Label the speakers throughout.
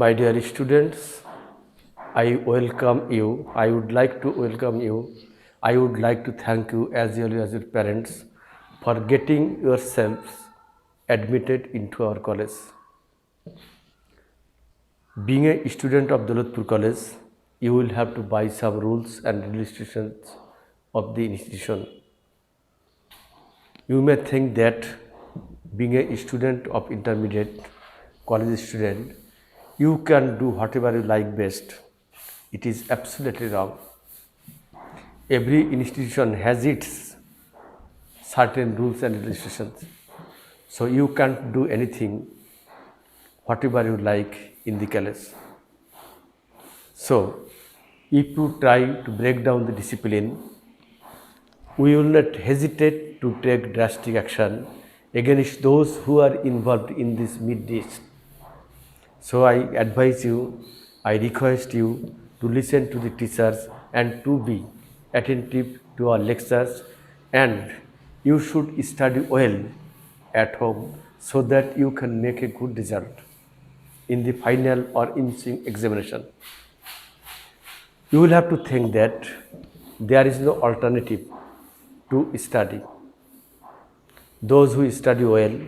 Speaker 1: My dear students, I welcome you. I would like to welcome you. I would like to thank you as well as your parents for getting yourselves admitted into our college. Being a student of Daulatpur College, you will have to buy some rules and regulations of the institution. You may think that being a student of intermediate college student, you can do whatever you like best. It is absolutely wrong. Every institution has its certain rules and regulations. So you can't do anything whatever you like in the college. So if you try to break down the discipline, we will not hesitate to take drastic action against those who are involved in this misdeeds. So I advise you, I request you to listen to the teachers and to be attentive to our lectures, and you should study well at home so that you can make a good result in the final or ensuing examination. You will have to think that there is no alternative to study. Those who study well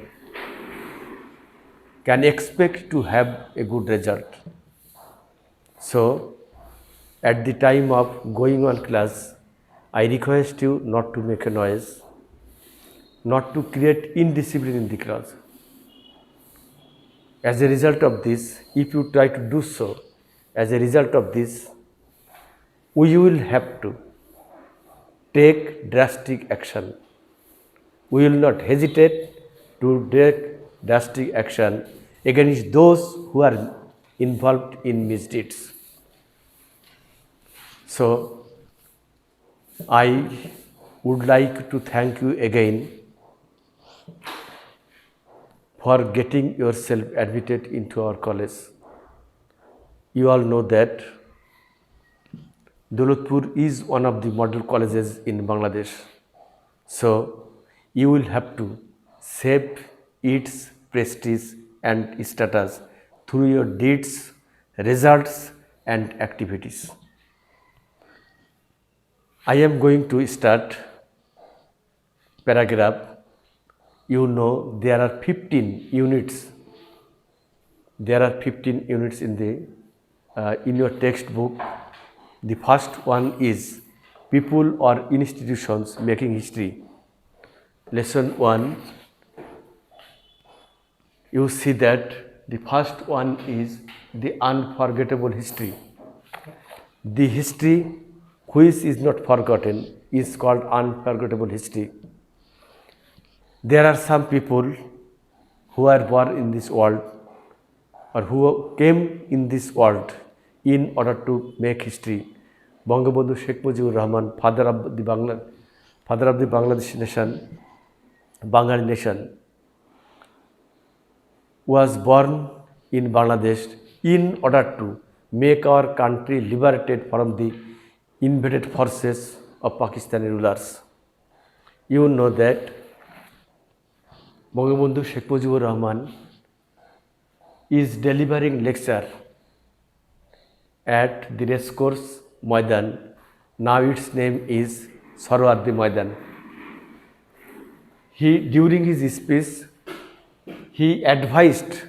Speaker 1: can expect to have a good result. So, at the time of going on class, I request you not to make a noise, not to create indiscipline in the class. As a result of this, if you try to do so, as a result of this, we will have to take drastic action. We will not hesitate to take drastic action against those who are involved in misdeeds. So, I would like to thank you again for getting yourself admitted into our college. You all know that Daulatpur is one of the model colleges in Bangladesh. So, you will have to save its prestige and status through your deeds, results, and activities. I am going to start paragraph. You know there are 15 units. There are 15 units in your textbook. The first one is people or institutions making history. Lesson 1, you see that the first one is the unforgettable history. The history which is not forgotten is called unforgettable history. There are some people who are born in this world or who came in this world in order to make history. Bangabandhu Sheikh Mujibur Rahman, father of the Bangladesh nation, Bengali nation, was born in Bangladesh in order to make our country liberated from the invaded forces of Pakistani rulers. You know that Bangabandhu Sheikh Mujibur Rahman is delivering lecture at the racecourse Maidan. Now its name is Sarwardi Maidan. During his speech, he advised,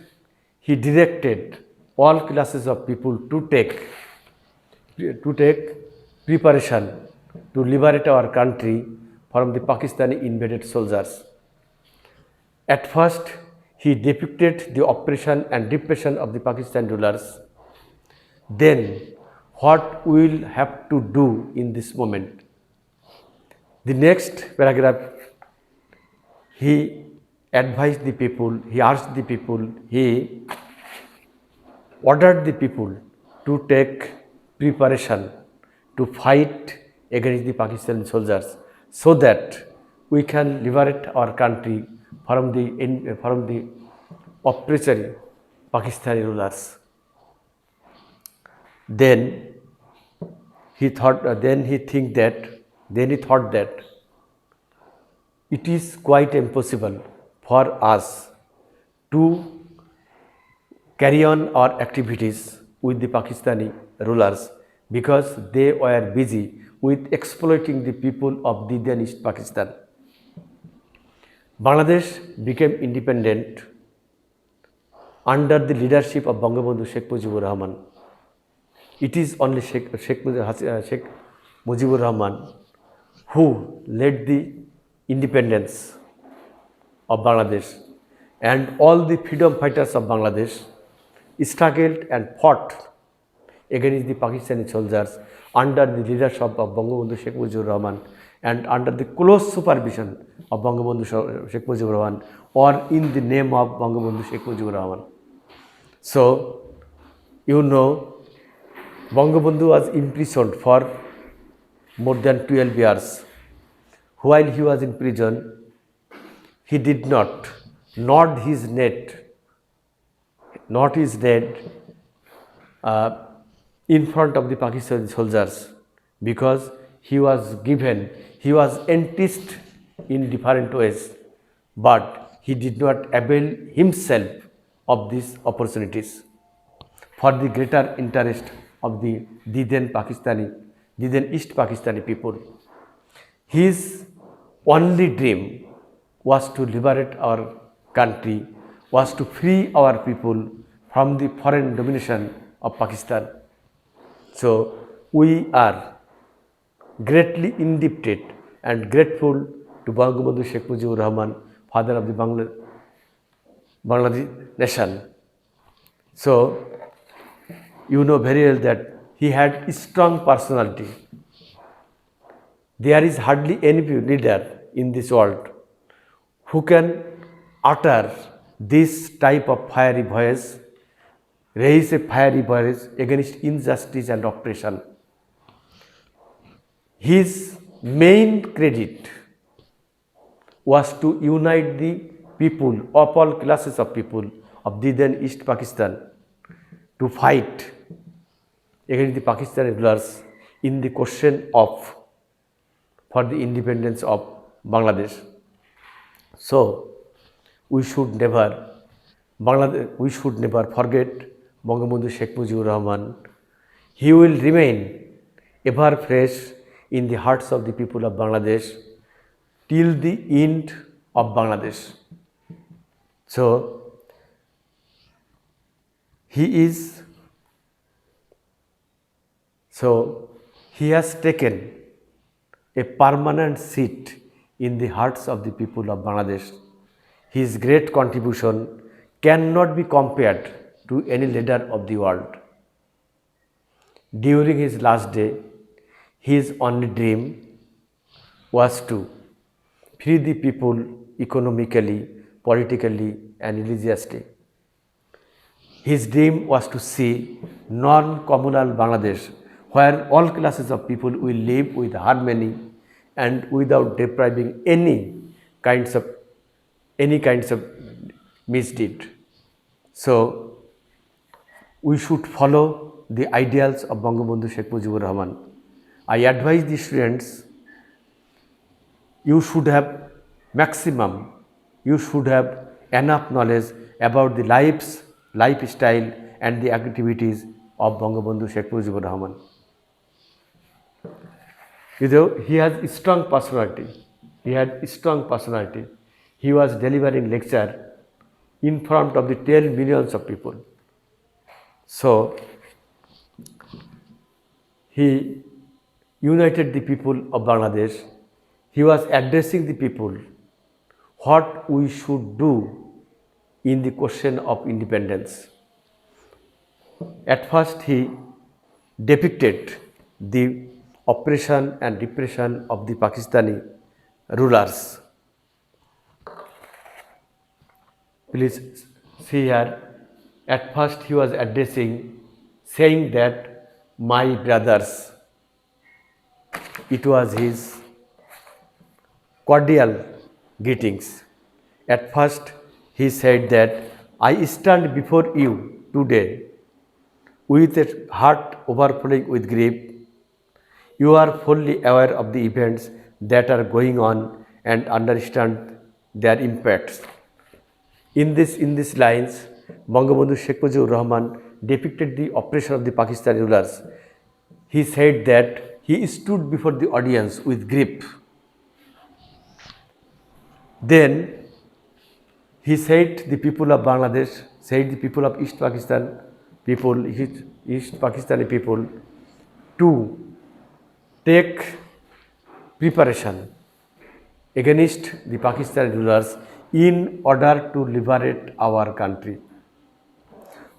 Speaker 1: he directed all classes of people to take preparation to liberate our country from the Pakistani invaded soldiers. At first, he depicted the oppression and repression of the Pakistan rulers. Then, what we will have to do in this moment? The next paragraph, he advised the people, he asked the people, he ordered the people to take preparation to fight against the Pakistani soldiers so that we can liberate our country from the oppressive Pakistani rulers. Then he thought that it is quite impossible for us to carry on our activities with the Pakistani rulers because they were busy with exploiting the people of the then East Pakistan. Bangladesh became independent under the leadership of Bangabandhu Sheikh Mujibur Rahman. It is only Sheikh Mujibur Rahman who led the independence of Bangladesh, and all the freedom fighters of Bangladesh struggled and fought against the Pakistani soldiers under the leadership of Bangabandhu Sheikh Mujibur Rahman and under the close supervision of Bangabandhu Sheikh Mujibur Rahman, or in the name of Bangabandhu Sheikh Mujibur Rahman. So, you know, Bangabandhu was imprisoned for more than 12 years. While he was in prison, he did not nod his net in front of the Pakistani soldiers, because he was enticed in different ways, but he did not avail himself of these opportunities for the greater interest of the then East Pakistani people. His only dream was to liberate our country, was to free our people from the foreign domination of Pakistan. So we are greatly indebted and grateful to Bangabandhu Sheikh Mujibur Rahman, father of the Bangladesh nation. So you know very well that he had a strong personality. There is hardly any leader in this world who can utter this type of fiery voice, raise a fiery voice against injustice and oppression. His main credit was to unite the people of all classes of people of the then East Pakistan to fight against the Pakistani rulers in the question for the independence of Bangladesh. So we should never forget Bangabandhu Sheikh Mujibur Rahman. He will remain ever fresh in the hearts of the people of Bangladesh till the end of Bangladesh. So he has taken a permanent seat in the hearts of the people of Bangladesh. His great contribution cannot be compared to any leader of the world. During his last day, his only dream was to free the people economically, politically, and religiously. His dream was to see non-communal Bangladesh, where all classes of people will live with harmony and without depriving any kinds of misdeed. So we should follow the ideals of Bangabandhu Sheikh Mujibur Rahman. I advise the students, you should have enough knowledge about the lifestyle and the activities of Bangabandhu Sheikh Mujibur Rahman. You know, he has a strong personality. He was delivering lecture in front of the 10 millions of people. So he united the people of Bangladesh. He was addressing the people what we should do in the question of independence. At first he depicted the oppression and repression of the Pakistani rulers. Please see here, at first he was saying that my brothers, it was his cordial greetings. At first he said that I stand before you today with a heart overflowing with grief. You are fully aware of the events that are going on and understand their impacts. In these lines, Bangabandhu Sheikh Mujibur Rahman depicted the oppression of the Pakistani rulers. He said that he stood before the audience with grief. Then he said the people of Bangladesh, said the people of East Pakistani people to take preparation against the Pakistani rulers in order to liberate our country.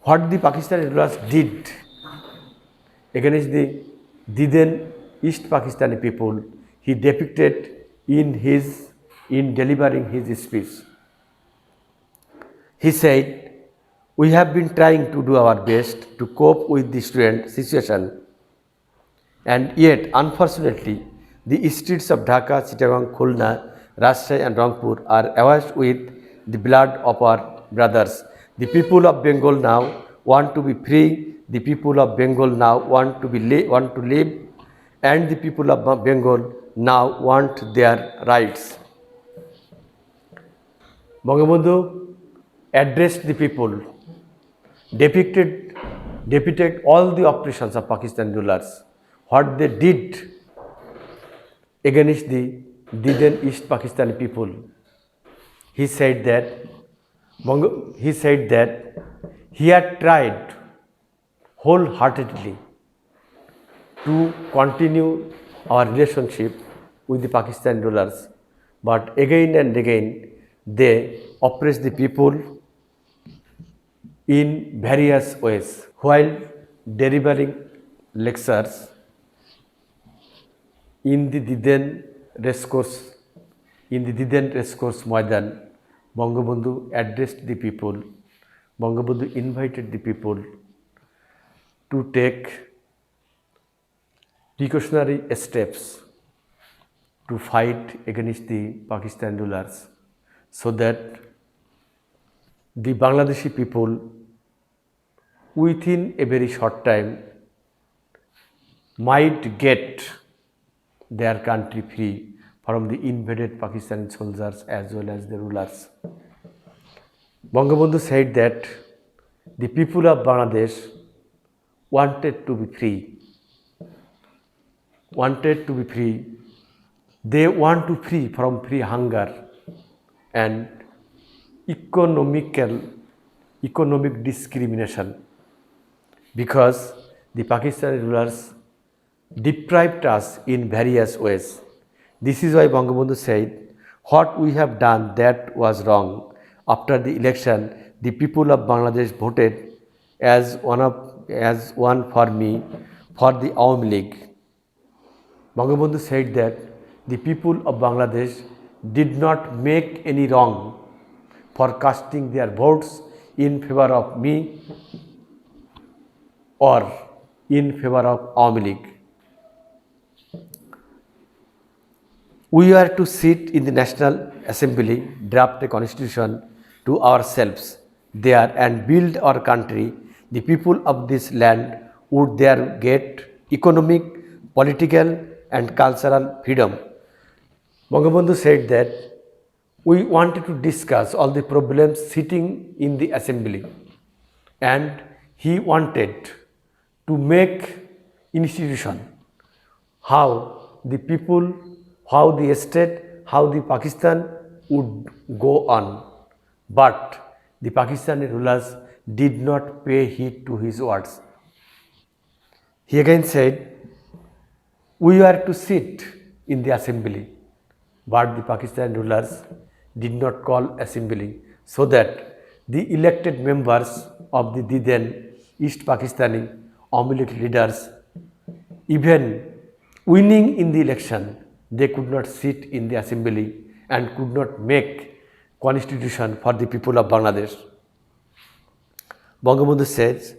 Speaker 1: What the Pakistani rulers did against the then East Pakistani people, he depicted in delivering his speech. He said, "We have been trying to do our best to cope with the student situation, and yet, unfortunately, the streets of Dhaka, Chittagong, Khulna, Rajshahi and Rangpur are awash with the blood of our brothers. The people of Bengal now want to be free. The people of Bengal now want to live, and the people of Bengal now want their rights." Bangabandhu addressed the people, depicted all the oppressions of Pakistan rulers, what they did against the then East Pakistani people. He said that he had tried wholeheartedly to continue our relationship with the Pakistan rulers, but again and again they oppressed the people in various ways. While delivering lectures in the Diden racecourse Maidan, Bangabandhu addressed the people. Bangabandhu invited the people to take precautionary steps to fight against the Pakistan rulers, so that the Bangladeshi people within a very short time might get their country free from the invaded Pakistani soldiers as well as the rulers. Bangabandhu said that the people of Bangladesh wanted to be free. They want to free from hunger and economic discrimination, because the Pakistani rulers deprived us in various ways. This is why Bangabandhu said, what we have done that was wrong. After the election, the people of Bangladesh voted as one for me for the Awami League. Bangabandhu said that the people of Bangladesh did not make any wrong for casting their votes in favor of me or in favor of Awami League. We are to sit in the National Assembly, draft a constitution to ourselves there and build our country. The people of this land would there get economic, political and cultural freedom. Bangabandhu said that we wanted to discuss all the problems sitting in the assembly, and he wanted to make institution how the people, how the state, how the Pakistan would go on. But the Pakistani rulers did not pay heed to his words. He again said, we are to sit in the assembly, but the Pakistani rulers did not call assembly, so that the elected members of the then East Pakistani Awami League leaders, even winning in the election, they could not sit in the assembly and could not make constitution for the people of Bangladesh. Bangabandhu says,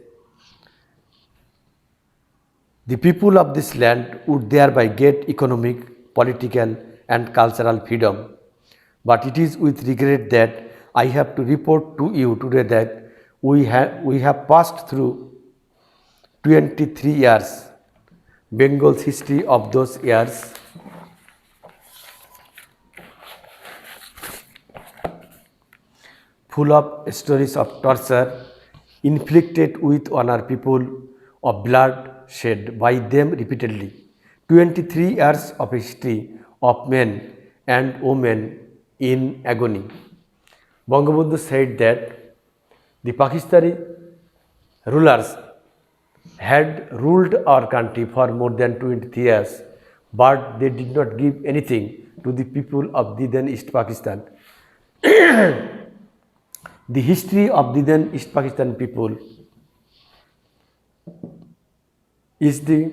Speaker 1: the people of this land would thereby get economic, political and cultural freedom. But it is with regret that I have to report to you today that we have passed through 23 years. Bengal's history of those years full of stories of torture inflicted with on our people, of blood shed by them repeatedly. 23 years of history of men and women in agony. Bangabandhu said that the Pakistani rulers had ruled our country for more than 23 years, but they did not give anything to the people of the then East Pakistan. The history of the then East Pakistan people is the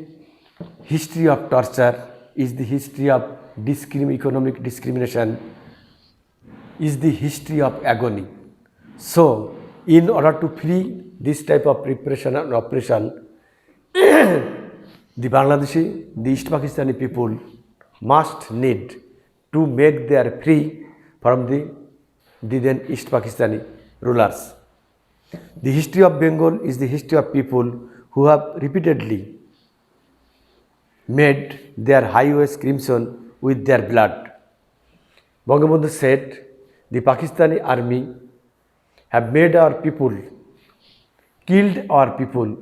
Speaker 1: history of torture, is the history of economic discrimination, is the history of agony. So, in order to free this type of repression and oppression, the Bangladeshi, the East Pakistani people must need to make their free from the then East Pakistani rulers. The history of Bengal is the history of people who have repeatedly made their highways crimson with their blood. Bangabandhu said, the Pakistani army have made our people, killed our people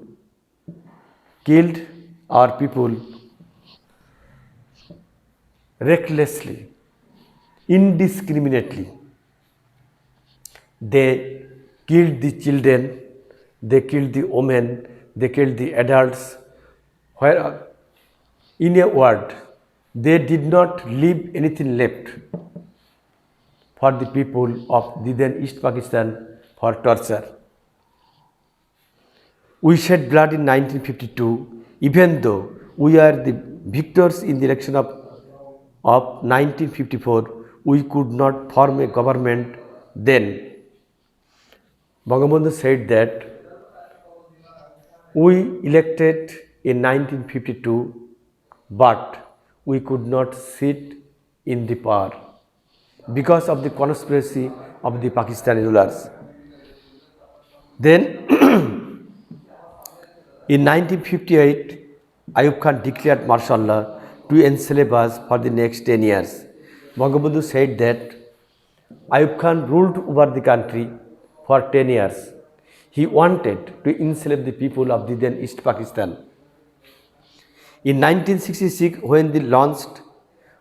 Speaker 1: recklessly, indiscriminately. They killed the children, they killed the women, they killed the adults. Where, in a word, they did not leave anything left for the people of the then East Pakistan for torture. We shed blood in 1952, even though we are the victors in the election of 1954, we could not form a government then. Bangabandhu said that we elected in 1952, but we could not sit in the power because of the conspiracy of the Pakistani rulers. Then, in 1958, Ayub Khan declared martial law to enslave us for the next 10 years. Bangabandhu said that Ayub Khan ruled over the country for 10 years. He wanted to enslave the people of the then East Pakistan. In 1966, when we launched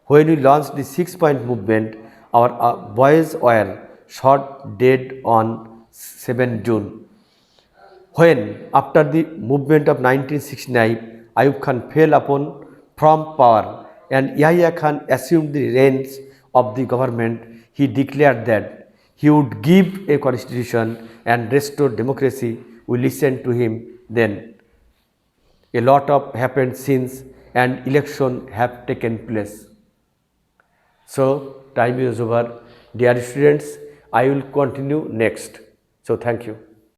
Speaker 1: the 6-point movement, our boys were shot dead on 7 June. When, after the movement of 1969, Ayub Khan fell from power and Yahya Khan assumed the reins of the government, he declared that he would give a constitution and restore democracy. We listened to him then. A lot of happened since and election have taken place. So, time is over. Dear students, I will continue next. So, thank you.